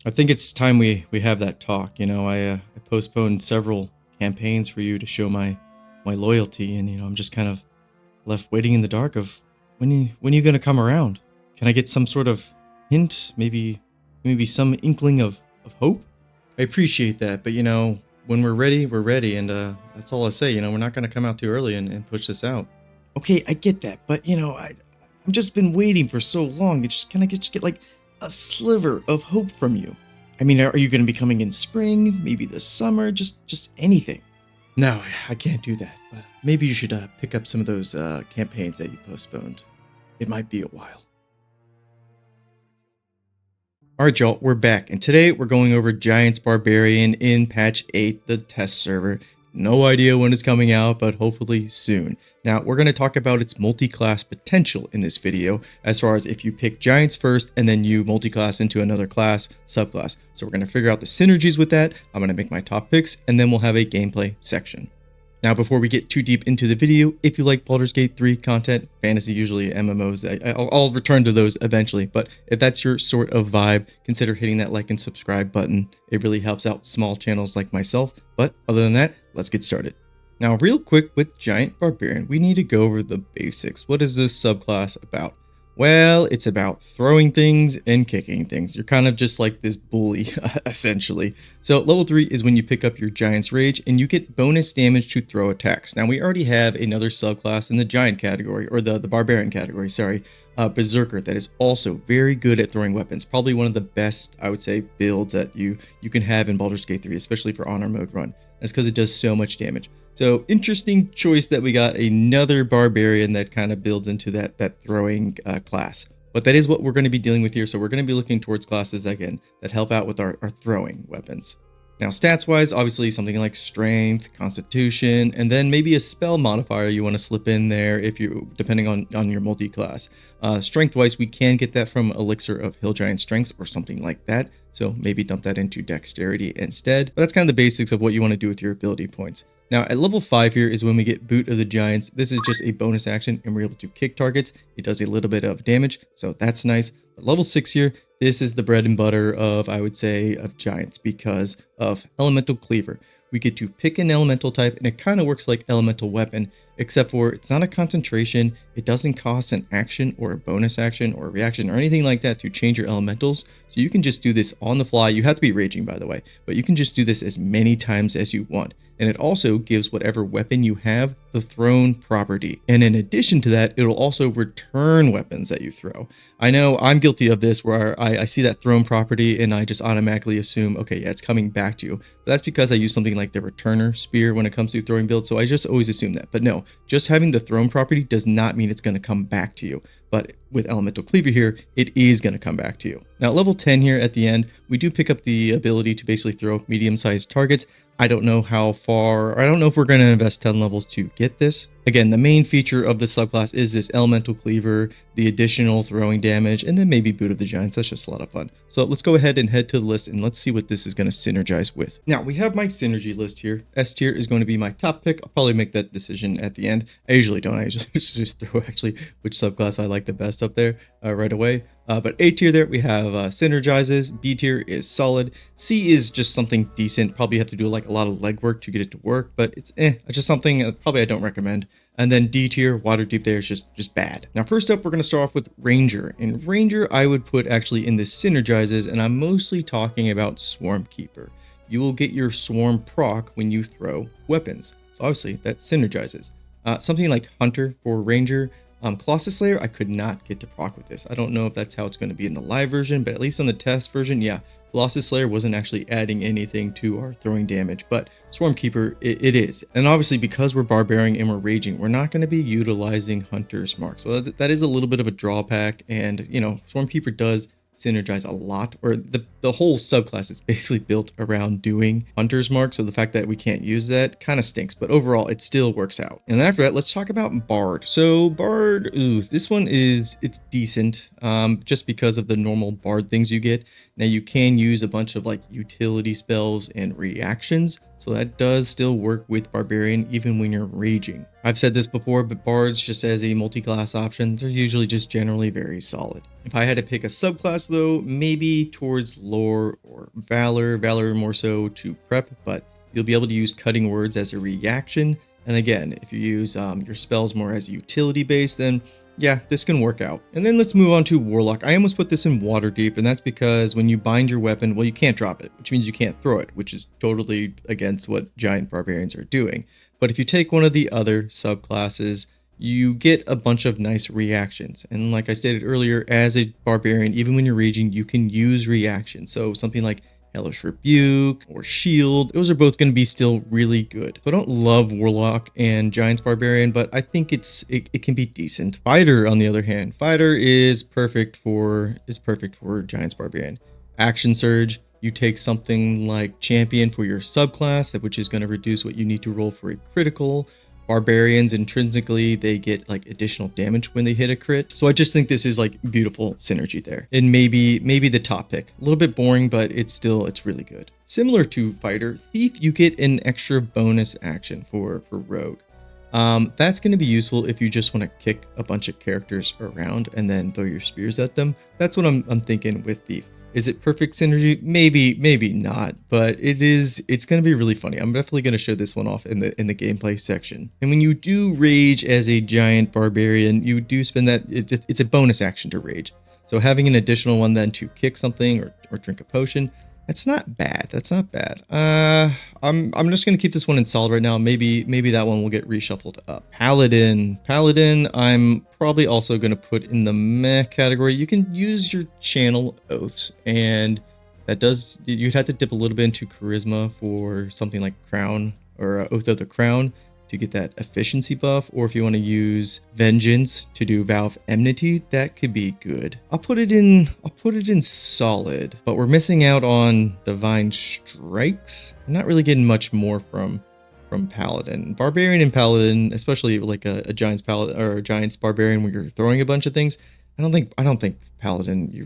I think it's time we have that talk. I postponed several campaigns for you to show my loyalty, and I'm just kind of left waiting in the dark of when you gonna come around. Can I get some sort of hint, maybe some inkling of hope? I appreciate that, but when we're ready, and that's all I say. We're not gonna come out too early and push this out. Okay, I get that, but I've just been waiting for so long. It's just, can I just get like a sliver of hope from you? I mean, are you going to be coming in spring? Maybe this summer? Just anything. No, I can't do that. But maybe you should pick up some of those campaigns that you postponed. It might be a while. All right, y'all, we're back, and today we're going over Giants Barbarian in patch 8, the test server. No idea when it's coming out, but hopefully soon. Now, we're going to talk about its multi-class potential in this video, as far as if you pick Giants first and then you multi-class into another class, subclass. So we're going to figure out the synergies with that. I'm going to make my top picks, and then we'll have a gameplay section. Now, before we get too deep into the video, if you like Baldur's Gate 3 content, fantasy, usually MMOs, I'll return to those eventually, but if that's your sort of vibe, consider hitting that like and subscribe button. It really helps out small channels like myself, but other than that, let's get started. Now, real quick with Giant Barbarian, we need to go over the basics. What is this subclass about? Well, it's about throwing things and kicking things. You're kind of just like this bully, essentially. So level 3 is when you pick up your Giant's Rage and you get bonus damage to throw attacks. Now, we already have another subclass in the Giant category, or the Barbarian category, sorry, Berserker, that is also very good at throwing weapons. Probably one of the best, I would say, builds that you can have in Baldur's Gate 3, especially for honor mode run. That's because it does so much damage. So interesting choice that we got another Barbarian that kind of builds into that throwing class. But that is what we're going to be dealing with here. So we're going to be looking towards classes, again, that help out with our throwing weapons. Now, stats-wise, obviously something like Strength, Constitution, and then maybe a spell modifier you want to slip in there if you, depending on your multi-class. Strength-wise, we can get that from Elixir of Hill Giant Strengths or something like that. So maybe dump that into Dexterity instead. But that's kind of the basics of what you want to do with your ability points. Now, at level 5 here is when we get Boot of the Giants. This is just a bonus action, and we're able to kick targets. It does a little bit of damage, so that's nice. But level 6 here, this is the bread and butter of, I would say, of Giants because of Elemental Cleaver. We get to pick an elemental type, and it kind of works like elemental weapon, except for it's not a concentration. It doesn't cost an action or a bonus action or a reaction or anything like that to change your elementals. So you can just do this on the fly. You have to be raging, by the way, but you can just do this as many times as you want. And it also gives whatever weapon you have the thrown property. And in addition to that, it'll also return weapons that you throw. I know I'm guilty of this where I see that thrown property and I just automatically assume, okay, yeah, it's coming back to you. But that's because I use something like the returner spear when it comes to throwing builds. So I just always assume that. But no, just having the thrown property does not mean it's going to come back to you. But with Elemental Cleaver here, it is going to come back to you. Now, level 10 here at the end, we do pick up the ability to basically throw medium-sized targets. I don't know how far, or I don't know if we're going to invest 10 levels to get this. Again, the main feature of this subclass is this Elemental Cleaver, the additional throwing damage, and then maybe Boot of the Giants. That's just a lot of fun. So let's go ahead and head to the list and let's see what this is going to synergize with. Now, we have my synergy list here. S tier is going to be my top pick. I'll probably make that decision at the end. I usually don't. I just throw actually which subclass I like the best up there right away. But A tier there, we have synergizes. B tier is solid. C is just something decent. Probably have to do like a lot of legwork to get it to work, but it's just something probably I don't recommend. And then D tier, Waterdeep there is just bad. Now, first up, we're going to start off with Ranger. And Ranger, I would put actually in the synergizes, and I'm mostly talking about Swarm Keeper. You will get your Swarm proc when you throw weapons. So obviously, that synergizes. Something like Hunter for Ranger. Colossus Slayer, I could not get to proc with this. I don't know if that's how it's going to be in the live version, but at least on the test version, yeah, Colossus Slayer wasn't actually adding anything to our throwing damage, but Swarm Keeper, it is. And obviously, because we're Barbarian and we're Raging, we're not going to be utilizing Hunter's Mark. So that is a little bit of a drawback, and, Swarm Keeper does synergize a lot, or the whole subclass is basically built around doing Hunter's Mark, so the fact that we can't use that kind of stinks, but overall it still works out. And after that, let's talk about Bard. So Bard, this one it's decent, just because of the normal Bard things you get. Now you can use a bunch of like utility spells and reactions, So that does still work with Barbarian even when you're raging. I've said this before, but bards just as a multi-class option, they're usually just generally very solid. If I had to pick a subclass though, maybe towards lore or valor, valor more so to prep, but you'll be able to use cutting words as a reaction. And again, if you use your spells more as utility based, then yeah, this can work out. And then let's move on to Warlock. I almost put this in Waterdeep, and that's because when you bind your weapon, well, you can't drop it, which means you can't throw it, which is totally against what giant barbarians are doing. But if you take one of the other subclasses, you get a bunch of nice reactions. And like I stated earlier, as a barbarian, even when you're raging, you can use reactions. So something like Hellish Rebuke or Shield, those are both going to be still really good. So I don't love Warlock and Giants Barbarian, but I think it can be decent. Fighter, on the other hand, Fighter is perfect for Giants Barbarian. Action Surge, you take something like Champion for your subclass, which is going to reduce what you need to roll for a critical. Barbarians intrinsically, they get like additional damage when they hit a crit. So I just think this is like beautiful synergy there. And maybe the top pick. A little bit boring, but it's really good. Similar to Fighter, Thief, you get an extra bonus action for Rogue. That's going to be useful if you just want to kick a bunch of characters around and then throw your spears at them. That's what I'm thinking with Thief. Is it perfect synergy? Maybe not, but it's going to be really funny. I'm definitely going to show this one off in the gameplay section. And when you do rage as a giant barbarian, you do spend that, it's a bonus action to rage. So having an additional one then to kick something or drink a potion, that's not bad. That's not bad. I'm just gonna keep this one in solid right now. Maybe that one will get reshuffled up. Paladin, I'm probably also gonna put in the meh category. You can use your channel oaths, and you'd have to dip a little bit into charisma for something like Crown or Oath of the Crown to get that efficiency buff, or if you want to use Vengeance to do Vow of Enmity, that could be good. I'll put it in solid, but we're missing out on Divine Strikes. I'm not really getting much more from Paladin. Barbarian and Paladin, especially like a Giants Paladin or a Giants Barbarian where you're throwing a bunch of things, I don't think Paladin you're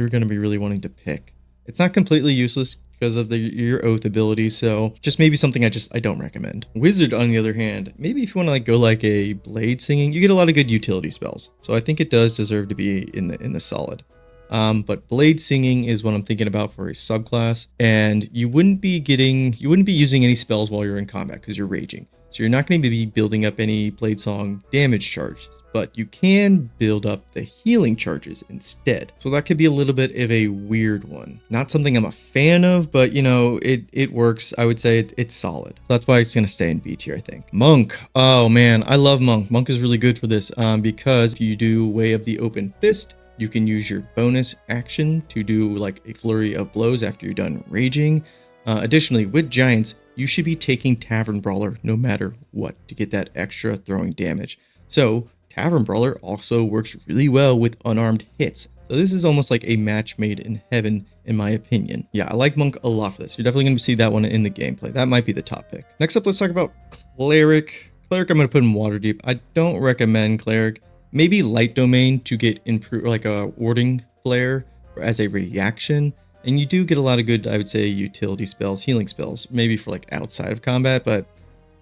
going to be really wanting to pick. It's not completely useless because of your oath ability, so just maybe something I don't recommend. Wizard, on the other hand, maybe if you want to go like a blade singing, you get a lot of good utility spells. So I think it does deserve to be in the solid. But blade singing is what I'm thinking about for a subclass, and you wouldn't be using any spells while you're in combat because you're raging. So you're not going to be building up any blade song damage charges, but you can build up the healing charges instead. So that could be a little bit of a weird one. Not something I'm a fan of, but you know, it works. I would say it's solid. So that's why it's going to stay in B tier, I think. Monk. Oh man, I love Monk. Monk is really good for this because if you do Way of the Open Fist, you can use your bonus action to do like a flurry of blows after you're done raging. Additionally, with Giants, you should be taking Tavern Brawler no matter what to get that extra throwing damage. So Tavern Brawler also works really well with unarmed hits. So this is almost like a match made in heaven, in my opinion. Yeah, I like Monk a lot for this. You're definitely going to see that one in the gameplay. That might be the top pick. Next up, let's talk about Cleric. Cleric, I'm going to put in Waterdeep. I don't recommend Cleric. Maybe Light Domain to get improved, like a Warding Flare as a reaction. And you do get a lot of good, I would say, utility spells, healing spells, maybe for like outside of combat, but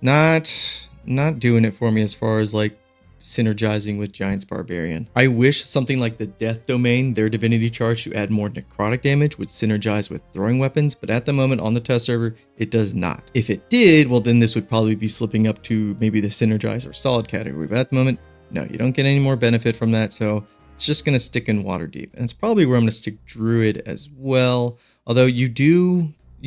not doing it for me as far as like synergizing with Giants Barbarian. I wish something like the Death Domain, their divinity charge to add more necrotic damage, would synergize with throwing weapons, but at the moment on the test server, it does not. If it did, well then this would probably be slipping up to maybe the synergize or solid category, but at the moment, no, you don't get any more benefit from that, so it's just going to stick in Waterdeep. And it's probably where I'm going to stick Druid as well. Although you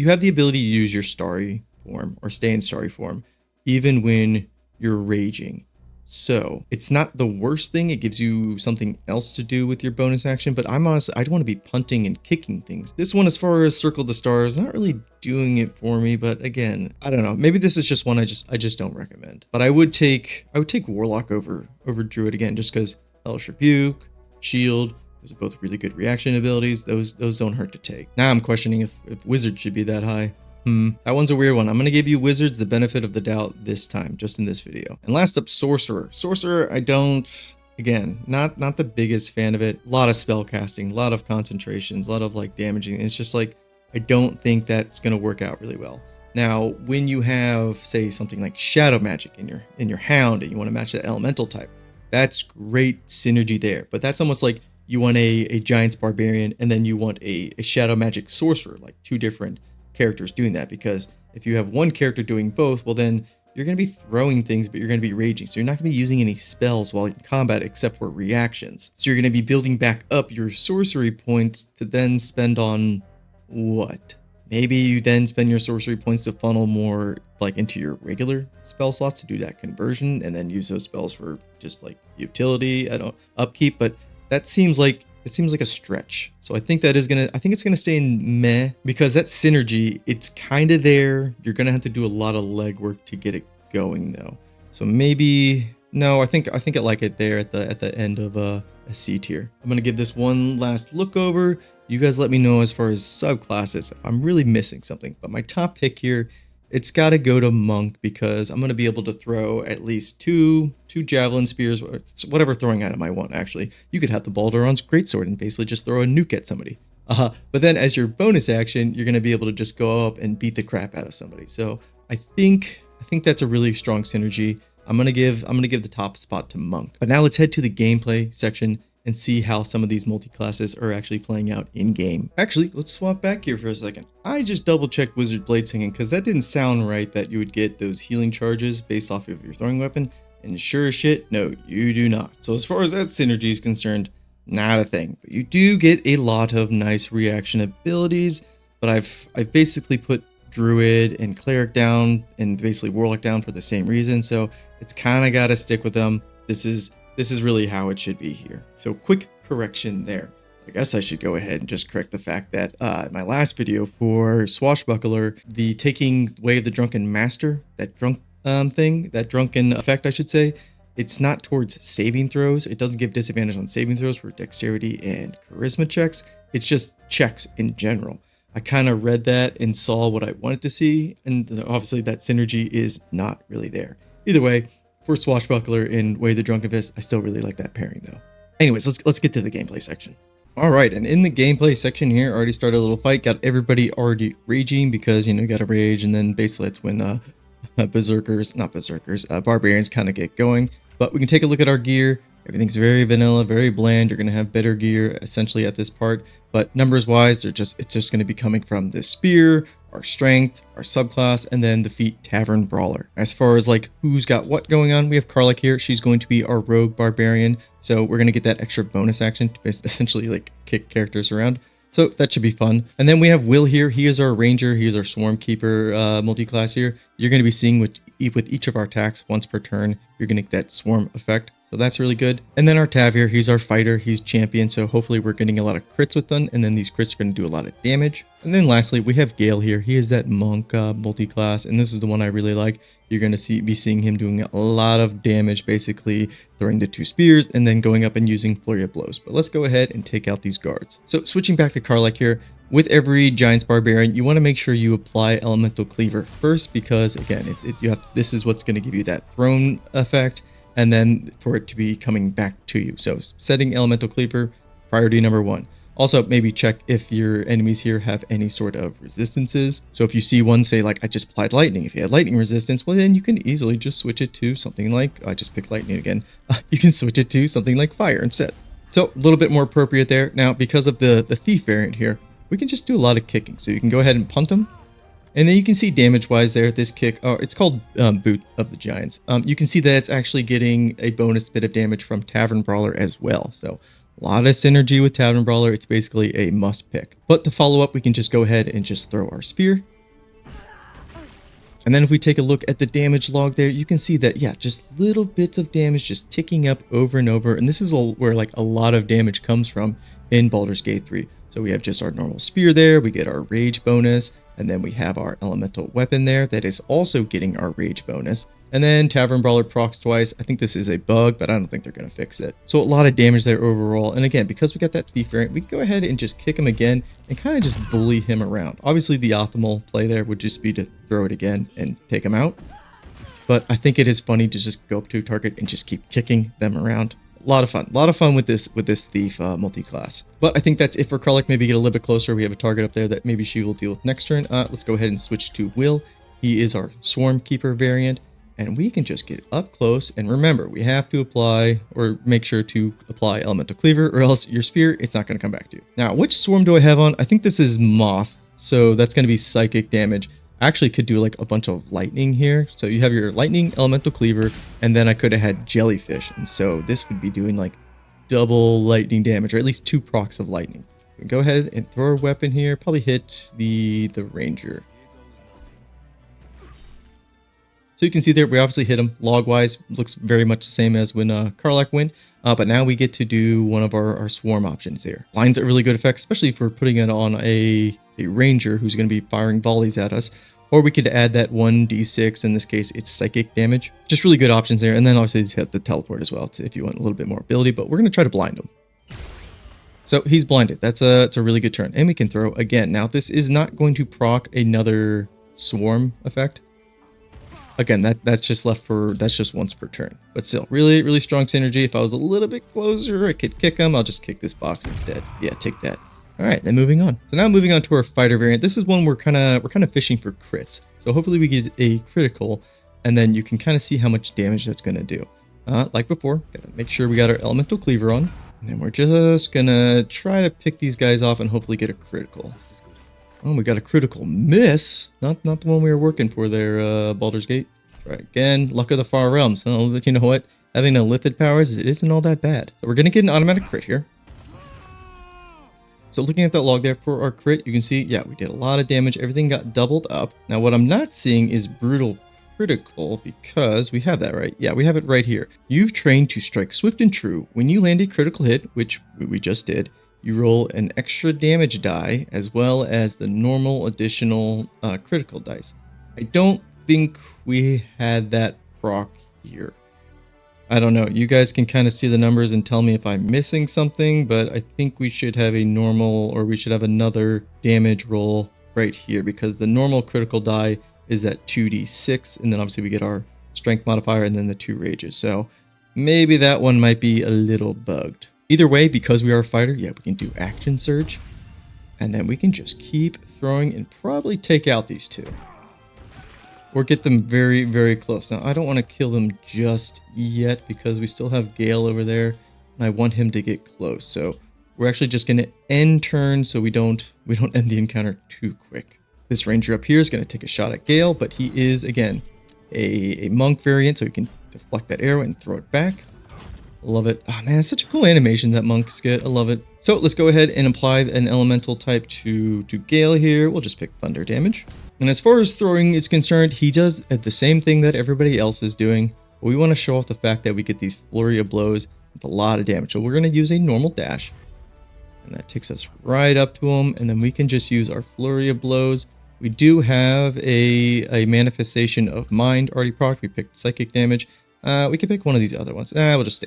have the ability to use your Starry form or stay in Starry form, even when you're raging. So it's not the worst thing. It gives you something else to do with your bonus action, but I'm honestly, I don't want to be punting and kicking things. This one, as far as Circle the Stars, not really doing it for me, but again, I don't know. Maybe this is just one I just don't recommend. But I would take Warlock over Druid again, just because Hellish Rebuke, Shield, those are both really good reaction abilities. Those don't hurt to take. Now I'm questioning if Wizard should be that high. That one's a weird one. I'm going to give you Wizards the benefit of the doubt this time, just in this video. And last up, Sorcerer. Sorcerer, I don't, again, not the biggest fan of it. A lot of spell casting, a lot of concentrations, a lot of like damaging. It's just like, I don't think that's going to work out really well. Now, when you have, say, something like shadow magic in your hound and you want to match that elemental type, that's great synergy there. But that's almost like you want a giant's barbarian and then you want a shadow magic sorcerer, like two different characters doing that. Because if you have one character doing both, well then you're going to be throwing things, but you're going to be raging. So you're not going to be using any spells while in combat except for reactions. So you're going to be building back up your sorcery points to then spend on what? Maybe you then spend your sorcery points to funnel more like into your regular spell slots to do that conversion and then use those spells for just like utility, upkeep, but that seems like a stretch. So I think it's gonna stay in meh because that synergy, it's kind of there. You're gonna have to do a lot of legwork to get it going though. So maybe no, I think I like it there at the end of a C tier. I'm gonna give this one last look over. You guys let me know as far as subclasses if I'm really missing something. But my top pick here, it's got to go to Monk because I'm going to be able to throw at least two javelin spears, whatever throwing item I want, actually. You could have the Baldur on's greatsword and basically just throw a nuke at somebody. But then as your bonus action, you're going to be able to just go up and beat the crap out of somebody. So I think that's a really strong synergy. I'm going to give the top spot to Monk. But now let's head to the gameplay section and see how some of these multi-classes are actually playing out in game. Actually, let's swap back here for a second. I just double checked Wizard Blade Singing because that didn't sound right that you would get those healing charges based off of your throwing weapon. And sure as shit, no, you do not. So as far as that synergy is concerned, not a thing. But you do get a lot of nice reaction abilities. But I've basically put Druid and Cleric down and basically Warlock down for the same reason. So it's kind of got to stick with them. This is really how it should be here. So quick correction there. I guess I should go ahead and just correct the fact that in my last video for Swashbuckler, the taking Way of the Drunken Master, that drunken effect, I should say, it's not towards saving throws. It doesn't give disadvantage on saving throws for dexterity and charisma checks. It's just checks in general. I kind of read that and saw what I wanted to see, and obviously that synergy is not really there. Either way, for Swashbuckler and Way of the Drunken Fist, I still really like that pairing though. Anyways, let's get to the gameplay section. All right, and in the gameplay section here, already started a little fight. Got everybody already raging because, you got to rage, and then basically that's when Barbarians kind of get going. But we can take a look at our gear. Everything's very vanilla, very bland. You're going to have better gear essentially at this part. But numbers wise, it's just going to be coming from the spear, our strength, our subclass, and then the feat Tavern Brawler. As far as like who's got what going on, we have Karlach here. She's going to be our rogue barbarian. So we're going to get that extra bonus action to essentially like kick characters around. So that should be fun. And then we have Will here. He is our ranger. He is our swarm keeper multi-class here. You're going to be seeing with each of our attacks once per turn, you're going to get that swarm effect. So that's really good. And then our Tav here, he's our fighter, he's champion. So hopefully we're getting a lot of crits with them. And then these crits are going to do a lot of damage. And then lastly, we have Gale here. He is that monk multi-class. And this is the one I really like. You're going to be seeing him doing a lot of damage, basically throwing the 2 spears and then going up and using Flurry of Blows. But let's go ahead and take out these guards. So switching back to Karlach here, with every Giant's Barbarian, you want to make sure you apply Elemental Cleaver first because, again, this is what's going to give you that throne effect and then for it to be coming back to you. So setting Elemental Cleaver, priority number 1. Also, maybe check if your enemies here have any sort of resistances. So if you see one, say like I just applied lightning, if you had lightning resistance, well then you can easily just switch it to something like, I just picked lightning again. You can switch it to something like fire instead. So a little bit more appropriate there. Now, because of the thief variant here, we can just do a lot of kicking. So you can go ahead and punt them. And then you can see damage-wise there, this kick, it's called Boot of the Giants. You can see that it's actually getting a bonus bit of damage from Tavern Brawler as well. So a lot of synergy with Tavern Brawler. It's basically a must pick. But to follow up, we can just go ahead and just throw our spear. And then if we take a look at the damage log there, you can see that, yeah, just little bits of damage just ticking up over and over. And this is where like a lot of damage comes from in Baldur's Gate 3. So we have just our normal spear there. We get our rage bonus. And then we have our elemental weapon there that is also getting our rage bonus. And then Tavern Brawler procs twice. I think this is a bug, but I don't think they're going to fix it. So a lot of damage there overall. And again, because we got that thief variant, we can go ahead and just kick him again and kind of just bully him around. Obviously, the optimal play there would just be to throw it again and take him out. But I think it is funny to just go up to a target and just keep kicking them around. A lot of fun with this thief multi-class. But I think that's it for Karlach. Maybe get a little bit closer. We have a target up there that maybe she will deal with next turn. Let's go ahead and switch to Will. He is our Swarm Keeper variant, and we can just get up close. And remember, we have to apply or make sure to apply Elemental Cleaver, or else your spear, it's not going to come back to you. Now, which swarm do I have on? I think this is Moth, so that's going to be psychic damage. I actually could do like a bunch of lightning here. So you have your lightning Elemental Cleaver, and then I could have had jellyfish. And so this would be doing like double lightning damage, or at least 2 procs of lightning. We go ahead and throw a weapon here, probably hit the ranger. So you can see there, we obviously hit him. Log-wise, looks very much the same as when Karlach went. But now we get to do one of our swarm options here. Blind's a really good effect, especially if we're putting it on a ranger who's going to be firing volleys at us. Or we could add that 1d6, in this case, it's psychic damage. Just really good options there. And then obviously you have the teleport as well, if you want a little bit more ability. But we're going to try to blind him. So he's blinded. It's a really good turn. And we can throw again. Now this is not going to proc another swarm effect. Again, that's just left for, that's just once per turn. But still, really, really strong synergy. If I was a little bit closer, I could kick him. I'll just kick this box instead. Yeah, take that. All right, then moving on. So now moving on to our fighter variant. This is one we're kind of fishing for crits. So hopefully we get a critical, and then you can kind of see how much damage that's going to do. Like before, gotta make sure we got our Elemental Cleaver on. And then we're just gonna try to pick these guys off and hopefully get a critical. Oh, we got a critical miss. Not the one we were working for there, Baldur's Gate. Right, again, luck of the far realms. So, you know what? Having a Lithid powers, it isn't all that bad. So we're gonna get an automatic crit here. So looking at that log there for our crit, you can see, yeah, we did a lot of damage. Everything got doubled up. Now what I'm not seeing is brutal critical, because we have that, right? Yeah, we have it right here. You've trained to strike swift and true. When you land a critical hit, which we just did, you roll an extra damage die as well as the normal additional critical dice. I don't think we had that proc here. I don't know. You guys can kind of see the numbers and tell me if I'm missing something, but I think we should have a normal, or we should have another damage roll right here, because the normal critical die is at 2d6, and then obviously we get our strength modifier and then the 2 rages. So maybe that one might be a little bugged. Either way, because we are a fighter, yeah, we can do action surge, and then we can just keep throwing and probably take out these 2. Or get them very, very close. Now, I don't want to kill them just yet because we still have Gale over there, and I want him to get close. So we're actually just going to end turn so we don't end the encounter too quick. This ranger up here is going to take a shot at Gale, but he is, again, a monk variant, so he can deflect that arrow and throw it back. Love it. Oh man, it's such a cool animation that monks get. I love it. So let's go ahead and apply an elemental type to Gale here. We'll just pick thunder damage. And as far as throwing is concerned, he does the same thing that everybody else is doing. We want to show off the fact that we get these flurry of blows with a lot of damage. So we're going to use a normal dash. And that takes us right up to him. And then we can just use our flurry of blows. We do have a manifestation of mind already procced. We picked psychic damage. We could pick one of these other ones. We'll just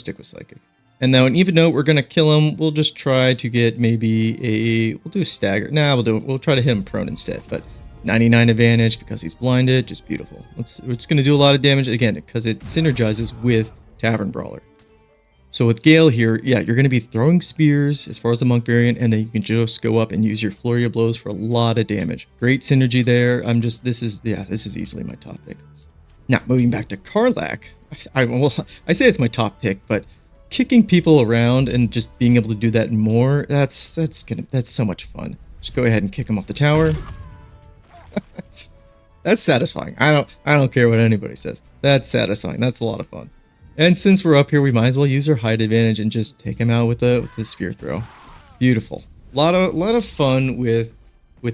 stick with psychic. And now, even though we're gonna kill him, we'll just try to get maybe we'll do a stagger. We'll try to hit him prone instead. But 99 advantage because he's blinded, just beautiful. It's gonna do a lot of damage again because it synergizes with Tavern Brawler. So with Gale here, yeah, you're gonna be throwing spears as far as the monk variant, and then you can just go up and use your flurry of blows for a lot of damage. Great synergy there. This is easily my top pick. Now, moving back to Karlach, I say it's my top pick, but kicking people around and just being able to do that more, that's so much fun. Just go ahead and kick him off the tower. That's satisfying. I don't care what anybody says. That's satisfying. That's a lot of fun. And since we're up here, we might as well use our height advantage and just take him out with the spear throw. Beautiful. Lot of fun with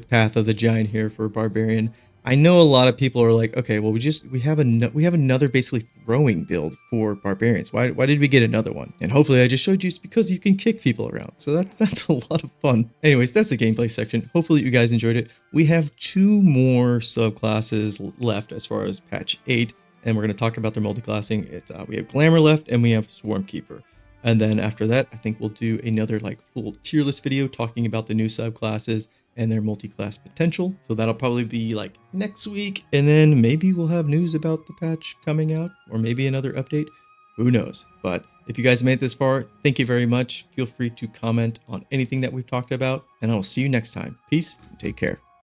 Path of the Giant here for Barbarian. I know a lot of people are like, okay, well, we have another basically throwing build for Barbarians. Why did we get another one? And hopefully I just showed you it's because you can kick people around. So that's a lot of fun. Anyways, that's the gameplay section. Hopefully you guys enjoyed it. We have 2 more subclasses left as far as patch 8, and we're going to talk about their multiclassing. We have Glamour left, and we have Swarm Keeper. And then after that, I think we'll do another full tier list video talking about the new subclasses and their multi-class potential. So that'll probably be next week, and then maybe we'll have news about the patch coming out, or maybe another update. Who knows? But if you guys made it this far, thank you very much. Feel free to comment on anything that we've talked about, and I will see you next time. Peace and take care.